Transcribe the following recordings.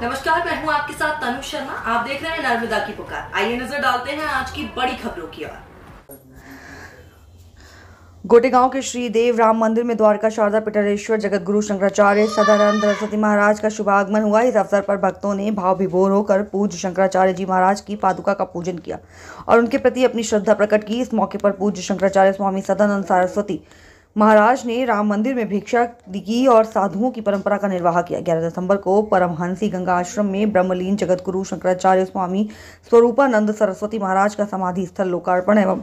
नमस्कार, मैं हूं आपके साथ तनु शर्मा। आप देख रहे हैं नर्मदा की पुकार। आइए नजर डालते हैं आज की बड़ी खबरों की ओर। गोटेगांव के श्री देव राम मंदिर में द्वारका शारदा पीठरेश्वर जगत गुरु शंकराचार्य सदानंद सरस्वती महाराज का शुभागमन हुआ। इस अवसर पर भक्तों ने भाव विभोर होकर पूज्य शंकराचार्य जी महाराज की पादुका का पूजन किया और उनके प्रति अपनी श्रद्धा प्रकट की। इस मौके पर पूज्य शंकराचार्य स्वामी सदानंद सरस्वती महाराज ने राम मंदिर में भिक्षा की और साधुओं की परंपरा का निर्वाह किया। 11 दिसंबर को परमहंसी गंगा आश्रम में ब्रह्मलीन जगत गुरु शंकराचार्य स्वामी स्वरूपानंद सरस्वती महाराज का समाधि स्थल लोकार्पण एवं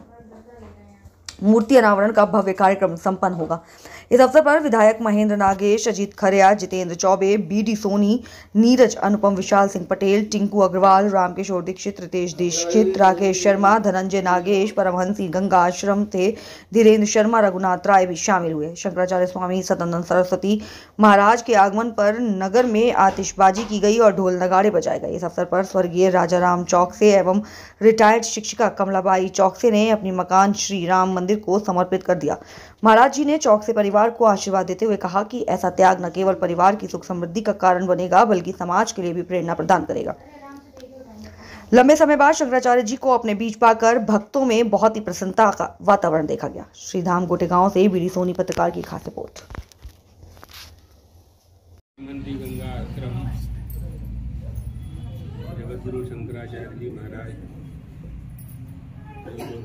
मूर्ति अनावरण का भव्य कार्यक्रम संपन्न होगा। इस अवसर पर विधायक महेंद्र नागेश, अजीत खरेया, जितेंद्र चौबे, बीडी सोनी, नीरज अनुपम, विशाल सिंह पटेल, टिंकू अग्रवाल, रामकिशोर दीक्षित, रितेश दीक्षित, राकेश शर्मा, धनंजय नागेश, परमहंसी गंगा आश्रम थे धीरेन्द्र शर्मा, रघुनाथ राय भी शामिल हुए। शंकराचार्य स्वामी सदानंद सरस्वती महाराज के आगमन पर नगर में आतिशबाजी की गई और ढोल नगाड़े बजाए गए। इस अवसर पर स्वर्गीय राजाराम चौकसे एवं रिटायर्ड शिक्षिका कमलाबाई चौकसे ने अपनी मकान श्री राम मंदिर को समर्पित कर दिया। महाराज जी ने चौकसे परिवार को आशीर्वाद देते हुए कहा कि ऐसा त्याग न केवल परिवार की सुख समृद्धि का कारण बनेगा बल्कि समाज के लिए भी प्रेरणा प्रदान करेगा। लंबे समय बाद शंकराचार्य जी को अपने बीच पाकर भक्तों में बहुत ही प्रसन्नता का वातावरण देखा गया। श्रीधाम गोटेगांव से बीडी सोनी पत्रकार की खास रिपोर्ट। गंगा आश्रम जगत गुरु शंकराचार्य जी महाराज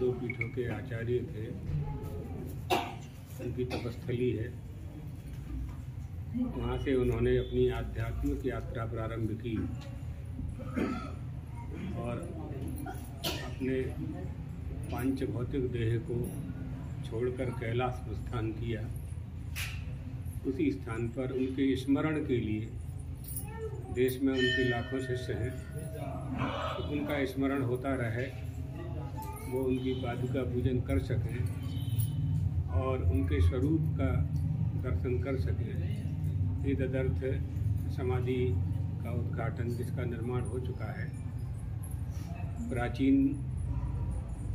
दो पीठों के आचार्य थे, उनकी तपस्थली है। वहाँ से उन्होंने अपनी आध्यात्मिक यात्रा प्रारंभ की और अपने पांच भौतिक देह को छोड़कर कैलाश प्रस्थान किया। उसी स्थान पर उनके स्मरण के लिए देश में उनके लाखों शिष्य हैं, तो उनका स्मरण होता रहे, वो उनकी पादुका पूजन कर सकें और उनके स्वरूप का दर्शन कर सकें। ये तदर्थ समाधि का उद्घाटन, जिसका निर्माण हो चुका है, प्राचीन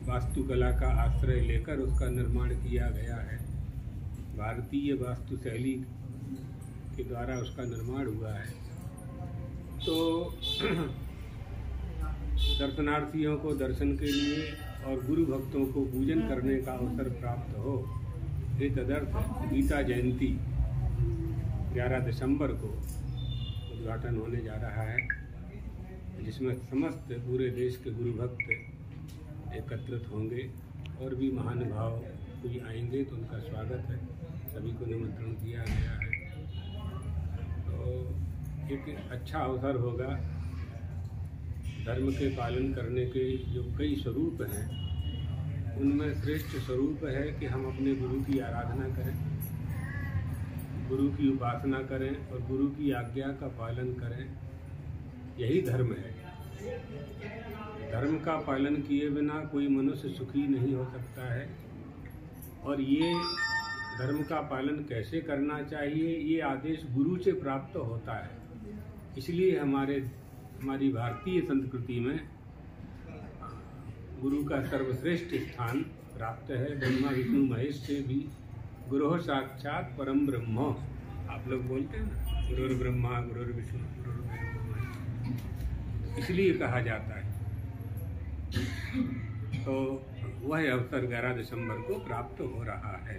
वास्तुकला का आश्रय लेकर उसका निर्माण किया गया है। भारतीय वास्तुशैली के द्वारा उसका निर्माण हुआ है। तो दर्शनार्थियों को दर्शन के लिए और गुरु भक्तों को पूजन करने का अवसर प्राप्त हो, ये तदर्थ गीता जयंती 11 दिसंबर को उद्घाटन होने जा रहा है, जिसमें समस्त पूरे देश के गुरु भक्त एकत्रित होंगे और भी महानुभाव कोई आएंगे तो उनका स्वागत है। सभी को निमंत्रण दिया गया है। तो एक अच्छा अवसर होगा। धर्म के पालन करने के जो कई स्वरूप हैं, उनमें श्रेष्ठ स्वरूप है कि हम अपने गुरु की आराधना करें, गुरु की उपासना करें और गुरु की आज्ञा का पालन करें। यही धर्म है। धर्म का पालन किए बिना कोई मनुष्य सुखी नहीं हो सकता है। और ये धर्म का पालन कैसे करना चाहिए, ये आदेश गुरु से प्राप्त होता है। इसलिए हमारी भारतीय संस्कृति में गुरु का सर्वश्रेष्ठ स्थान प्राप्त है। ब्रह्मा विष्णु महेश से भी गुरु साक्षात परम ब्रह्म, आप लोग बोलते हैं ना, गुरुर् ब्रह्मा गुरुर् विष्णु गुरुर्देवो महेश्वरः, इसलिए कहा जाता है। तो वह अवसर 11 दिसंबर को प्राप्त हो रहा है।